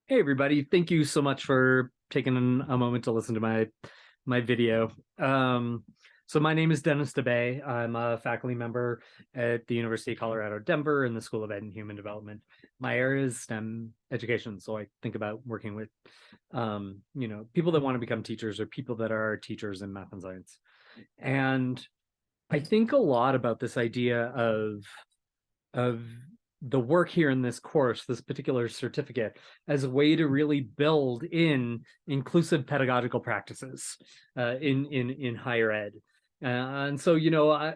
Hey everybody, thank you so much for taking a moment to listen to my video. So my name is Dennis DeBay. I'm a faculty member at the University of Colorado, Denver in the School of Ed and Human Development. My area is STEM education, so I think about working with people that want to become teachers or people that are teachers in math and science. And I think a lot about this idea of the work here in this course, this particular certificate, as a way to really build in inclusive pedagogical practices in higher ed. And so, I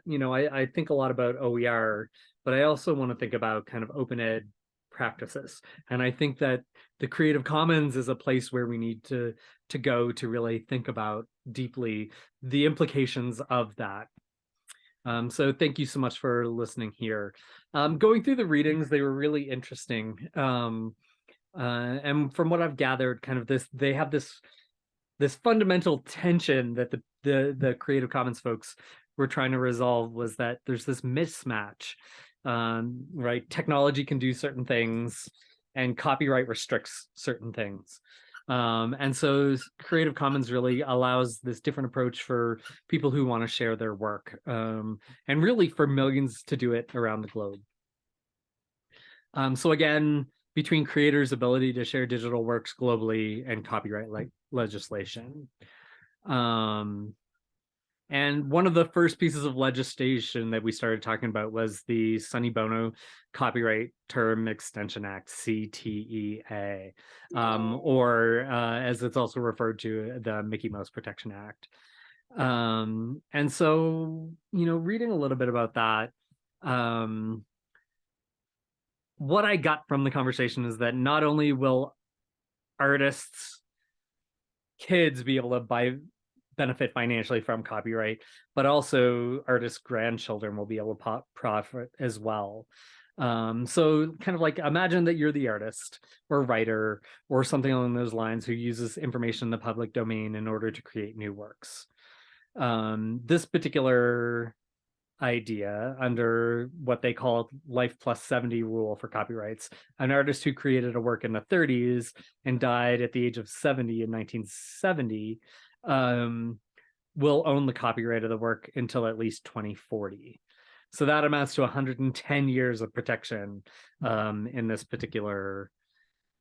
think a lot about OER, but I also want to think about kind of open ed practices. And I think that the Creative Commons is a place where we need to go to really think about deeply the implications of that. So thank you so much for listening here. Going through the readings, they were really interesting. And from what I've gathered, kind of they have this fundamental tension that the Creative Commons folks were trying to resolve, was that there's this mismatch, right? Technology can do certain things and copyright restricts certain things. And so Creative Commons really allows this different approach for people who want to share their work, and really for millions to do it around the globe. So again, between creators' ability to share digital works globally and copyright legislation. And one of the first pieces of legislation that we started talking about was the Sonny Bono Copyright Term Extension Act, CTEA, or as it's also referred to, the Mickey Mouse Protection Act. And so, reading a little bit about that, what I got from the conversation is that not only will artists, kids be able to benefit financially from copyright, but also artists' grandchildren will be able to profit as well. So kind of like, imagine that you're the artist or writer or something along those lines who uses information in the public domain in order to create new works. This particular idea, under what they call life plus 70 rule for copyrights, an artist who created a work in the 30s and died at the age of 70 in 1970 will own the copyright of the work until at least 2040. So that amounts to 110 years of protection in this particular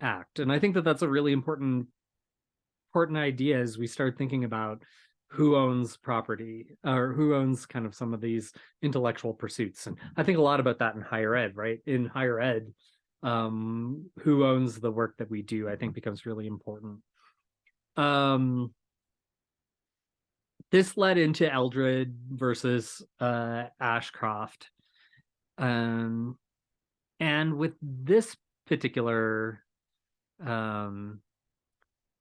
act. And I think that that's a really important idea as we start thinking about who owns property, or who owns kind of some of these intellectual pursuits. And I think a lot about that in higher ed, right? In higher ed, who owns the work that we do, I think becomes really important. This led into Eldred versus Ashcroft. And with this particular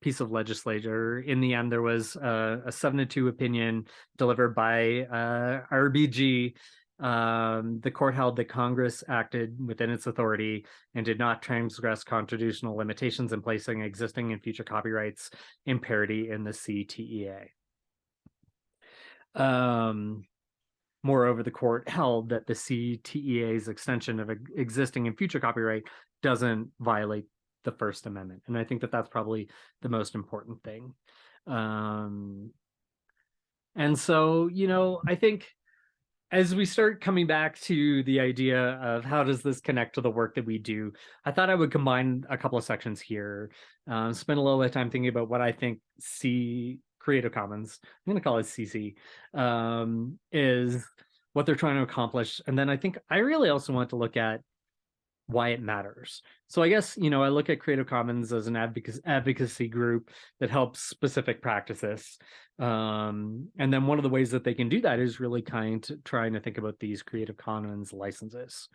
piece of legislature, in the end, there was a 7-2 opinion delivered by RBG. The court held that Congress acted within its authority and did not transgress constitutional limitations in placing existing and future copyrights in parity in the CTEA. Moreover, the court held that the CTEA's extension of existing and future copyright doesn't violate the First Amendment. And I think that that's probably the most important thing. And so, I think as we start coming back to the idea of how does this connect to the work that we do, I thought I would combine a couple of sections here, spend a little bit of time thinking about what I think Creative Commons, I'm going to call it CC, is what they're trying to accomplish. And then I think I really also want to look at why it matters. So I guess, I look at Creative Commons as an advocacy group that helps specific practices. And then one of the ways that they can do that is really trying to think about these Creative Commons licenses.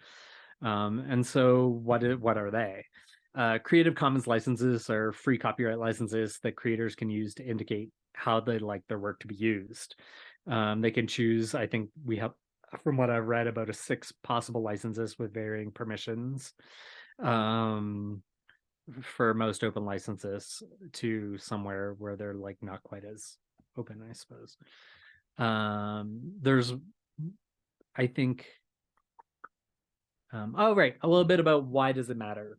And so what are they? Creative Commons licenses are free copyright licenses that creators can use to indicate how they like their work to be used. They can choose, I think we have, from what I've read, about 6 possible licenses with varying permissions, for most open licenses, to somewhere where they're like not quite as open, I suppose. There's, I think, oh, right, a little bit about why does it matter.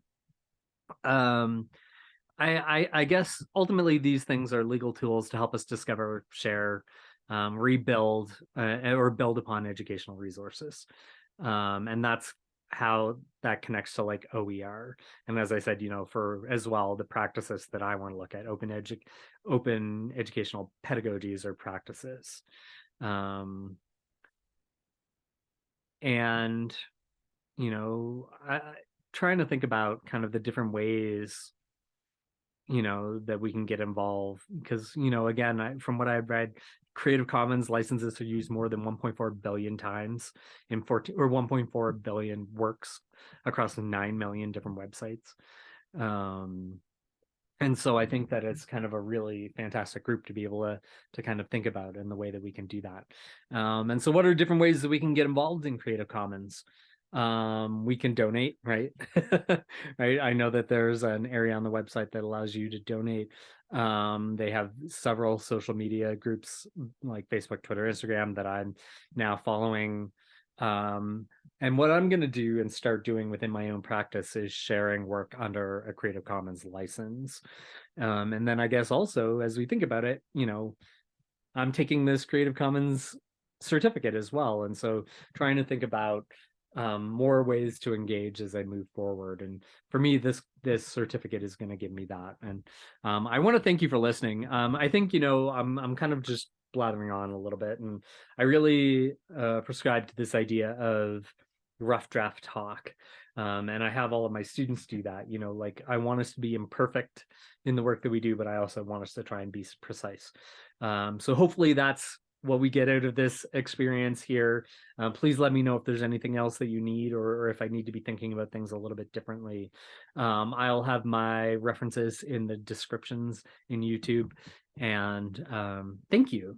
I guess ultimately these things are legal tools to help us discover, share, rebuild, or build upon educational resources. And that's how that connects to like OER. And as I said, for as well, the practices that I want to look at, open educational pedagogies or practices. And, trying to think about kind of the different ways that we can get involved because again, from what I've read, Creative Commons licenses are used more than 1.4 billion times in 1.4 billion works across 9 million different websites. And so I think that it's kind of a really fantastic group to be able to kind of think about in the way that we can do that. And so what are different ways that we can get involved in Creative Commons? We can donate, right? Right. I know that there's an area on the website that allows you to donate. They have several social media groups like Facebook, Twitter, Instagram that I'm now following. And what I'm going to do and start doing within my own practice is sharing work under a Creative Commons license. And then I guess also, as we think about it, I'm taking this Creative Commons certificate as well. And so trying to think about more ways to engage as I move forward. And for me, this certificate is going to give me that. And I want to thank you for listening. I think, I'm kind of just blathering on a little bit, and I really prescribe to this idea of rough draft talk. And I have all of my students do that. Like I want us to be imperfect in the work that we do, but I also want us to try and be precise. So hopefully that's what we get out of this experience here. Please let me know if there's anything else that you need, or if I need to be thinking about things a little bit differently. I'll have my references in the descriptions in YouTube. And thank you.